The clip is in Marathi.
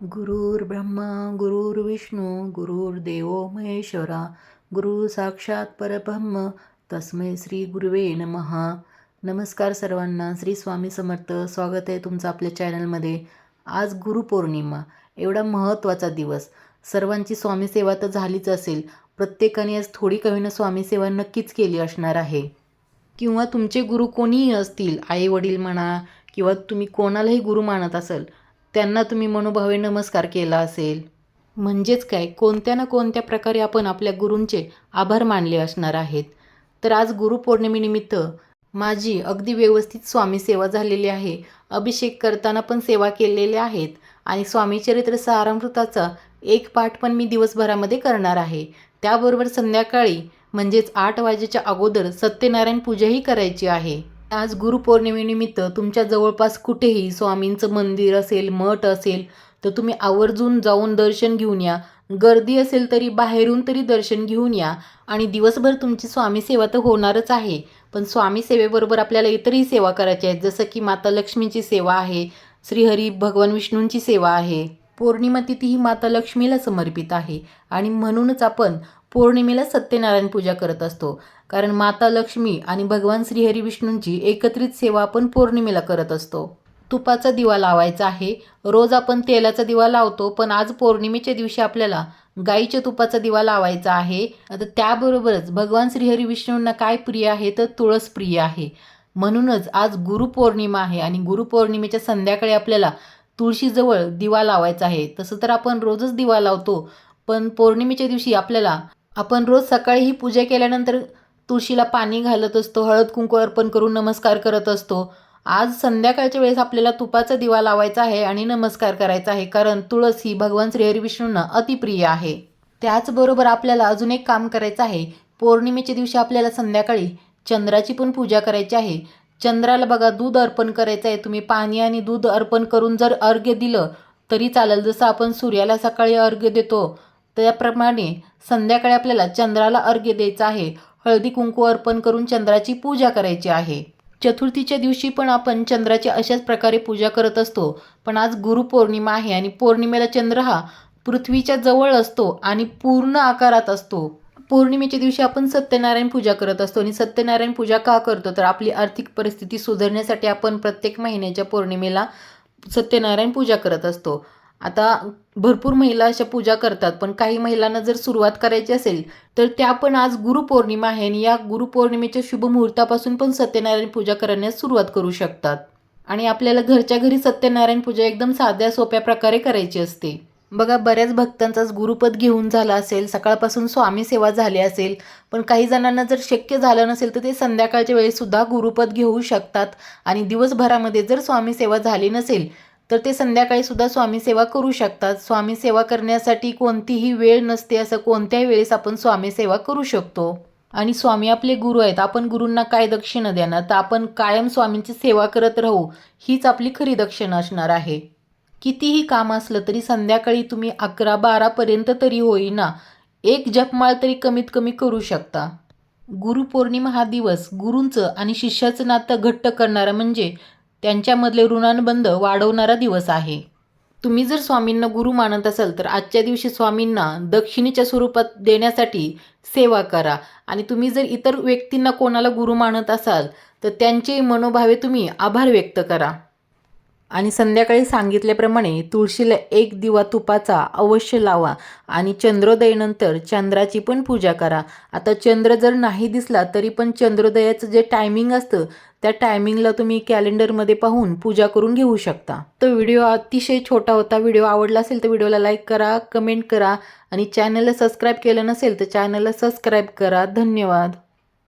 गुरुर्ब्रह्मा गुरुर्विष्णू गुरुर्देव महेश्वरा गुरु साक्षात परब्रह्म तस्मै श्री गुरुवे नमः. नमस्कार सर्वांना. श्री स्वामी समर्थ. स्वागत आहे तुमचं आपल्या चॅनलमध्ये. आज गुरुपौर्णिमा, एवढा महत्त्वाचा दिवस. सर्वांची स्वामी सेवा तर झालीच असेल. प्रत्येकाने आज थोडी का होईना स्वामी सेवा नक्कीच केली असणार आहे. किंवा तुमचे गुरु कोणीही असतील, आई वडील म्हणा किंवा तुम्ही कोणालाही गुरु मानत असाल, त्यांना तुम्ही मनोभावे नमस्कार केला असेल. म्हणजेच काय, कोणत्या ना कोणत्या प्रकारे आपण आपल्या गुरूंचे आभार मानले असणार आहेत. तर आज गुरुपौर्णिमेनिमित्त माझी अगदी व्यवस्थित स्वामी सेवा झालेली आहे. अभिषेक करताना पण सेवा केलेल्या आहेत आणि स्वामीचरित्र सारामृताचा एक पाठ पण मी दिवसभरामध्ये करणार आहे. त्याबरोबर संध्याकाळी म्हणजेच 8 वाजेच्या अगोदर सत्यनारायण पूजाही करायची आहे. आज गुरुपौर्णिमेनिमित्त तुमच्या जवळपास कुठेही स्वामींचं मंदिर असेल, मठ असेल, तर तुम्ही आवर्जून जाऊन दर्शन घेऊन या. गर्दी असेल तरी बाहेरून तरी दर्शन घेऊन या. आणि दिवसभर तुमची स्वामी सेवा तर होणारच आहे, पण स्वामी सेवेबरोबर आपल्याला इतरही सेवा करायच्या आहेत. जसं की माता लक्ष्मीची सेवा आहे, श्रीहरी भगवान विष्णूंची सेवा आहे. पौर्णिमा तिथी ही माता लक्ष्मीला समर्पित आहे आणि म्हणूनच आपण पौर्णिमेला सत्यनारायण पूजा करत असतो. कारण माता लक्ष्मी आणि भगवान श्रीहरी विष्णूंची एकत्रित सेवा आपण पौर्णिमेला करत असतो. तुपाचा दिवा लावायचा आहे. रोज आपण तेलाचा दिवा लावतो, पण आज पौर्णिमेच्या दिवशी आपल्याला गाईच्या तुपाचा दिवा लावायचा आहे. आता त्याबरोबरच भगवान श्रीहरी विष्णूंना काय प्रिय आहे, तर तुळस प्रिय आहे. म्हणूनच आज गुरुपौर्णिमा आहे आणि गुरुपौर्णिमेच्या संध्याकाळी आपल्याला तुळशीजवळ दिवा लावायचा आहे. तसं तर आपण रोजच दिवा लावतो, पण पौर्णिमेच्या दिवशी आपण रोज सकाळी ही पूजा केल्यानंतर तुळशीला पाणी घालत असतो, हळद कुंकू अर्पण करून नमस्कार करत असतो. आज संध्याकाळच्या वेळेस आपल्याला तुपाचा दिवा लावायचा आहे आणि नमस्कार करायचा आहे, कारण तुळस ही भगवान श्रीहरी विष्णूंना अतिप्रिय आहे. त्याचबरोबर आपल्याला अजून एक काम करायचं आहे. पौर्णिमेच्या दिवशी आपल्याला संध्याकाळी चंद्राची पण पूजा करायची आहे. चंद्राला बघा दूध अर्पण करायचं आहे. तुम्ही पाणी आणि दूध अर्पण करून जर अर्घ्य दिलं तरी चालेल. जसं आपण सूर्याला सकाळी अर्घ्य देतो त्याप्रमाणे संध्याकाळी आपल्याला चंद्राला अर्घ्य द्यायचं आहे. हळदी कुंकू अर्पण करून चंद्राची पूजा करायची आहे. चतुर्थीच्या दिवशी पण आपण चंद्राची अशाच प्रकारे पूजा करत असतो. पण आज गुरुपौर्णिमा आहे आणि पौर्णिमेला चंद्र हा पृथ्वीच्या जवळ असतो आणि पूर्ण आकारात असतो. पौर्णिमेच्या दिवशी आपण सत्यनारायण पूजा करत असतो आणि सत्यनारायण पूजा का करतो, तर आपली आर्थिक परिस्थिती सुधारण्यासाठी आपण प्रत्येक महिन्याच्या पौर्णिमेला सत्यनारायण पूजा करत असतो. आता भरपूर महिला अशा पूजा करतात, पण काही महिलांना जर सुरुवात करायची असेल तर त्या पण आज गुरुपौर्णिमा आहे आणि या गुरुपौर्णिमेच्या शुभ मुहूर्तापासून पण सत्यनारायण पूजा करण्यास सुरुवात करू शकतात. आणि आपल्याला घरच्या घरी सत्यनारायण पूजा एकदम साध्या सोप्या प्रकारे करायची असते. बघा, बऱ्याच भक्तांचाच गुरुपद घेऊन झाला असेल, सकाळपासून स्वामी सेवा झाली असेल, पण काही जणांना जर शक्य झालं नसेल तर ते संध्याकाळच्या वेळेसुद्धा गुरुपद घेऊ शकतात. आणि दिवसभरामध्ये जर स्वामी सेवा झाली नसेल तर ते संध्याकाळी सुद्धा स्वामी सेवा करू शकतात. स्वामी सेवा करण्यासाठी कोणतीही वेळ नसते, असं कोणत्याही वेळेस आपण स्वामी सेवा करू शकतो. आणि स्वामी आपले गुरु आहेत. आपण गुरूंना काय दक्षिणा देणार, तर आपण कायम स्वामींची सेवा करत राहू, हीच आपली खरी दक्षिणा असणार आहे. कितीही काम असलं तरी संध्याकाळी तुम्ही 11-12 पर्यंत तरी होईना एक जपमाळ तरी कमीत कमी करू शकता. गुरुपौर्णिमा हा दिवस गुरूंचं आणि शिष्याचं नातं घट्ट करणारा, म्हणजे त्यांच्यामधले ऋणानुबंध वाढवणारा दिवस आहे. तुम्ही जर स्वामींना गुरु मानत असाल तर आजच्या दिवशी स्वामींना दक्षिणेच्या स्वरूपात देण्यासाठी सेवा करा. आणि तुम्ही जर इतर व्यक्तींना कोणाला गुरु मानत असाल तर त्यांचे मनोभावे तुम्ही आभार व्यक्त करा. आणि संध्याकाळी सांगितल्याप्रमाणे तुळशीला एक दिवा तुपाचा अवश्य लावा आणि चंद्रोदयानंतर चंद्राची पण पूजा करा. आता चंद्र जर नाही दिसला तरी पण चंद्रोदयाचं जे टायमिंग असतं त्या टायमिंगला तुम्ही कॅलेंडरमध्ये पाहून पूजा करून घेऊ शकता. तर व्हिडिओ अतिशय छोटा होता. व्हिडिओ आवडला असेल तर व्हिडिओला लाईक करा, कमेंट करा आणि चॅनलला सबस्क्राईब केलं नसेल तर चॅनलला सबस्क्राईब करा. धन्यवाद.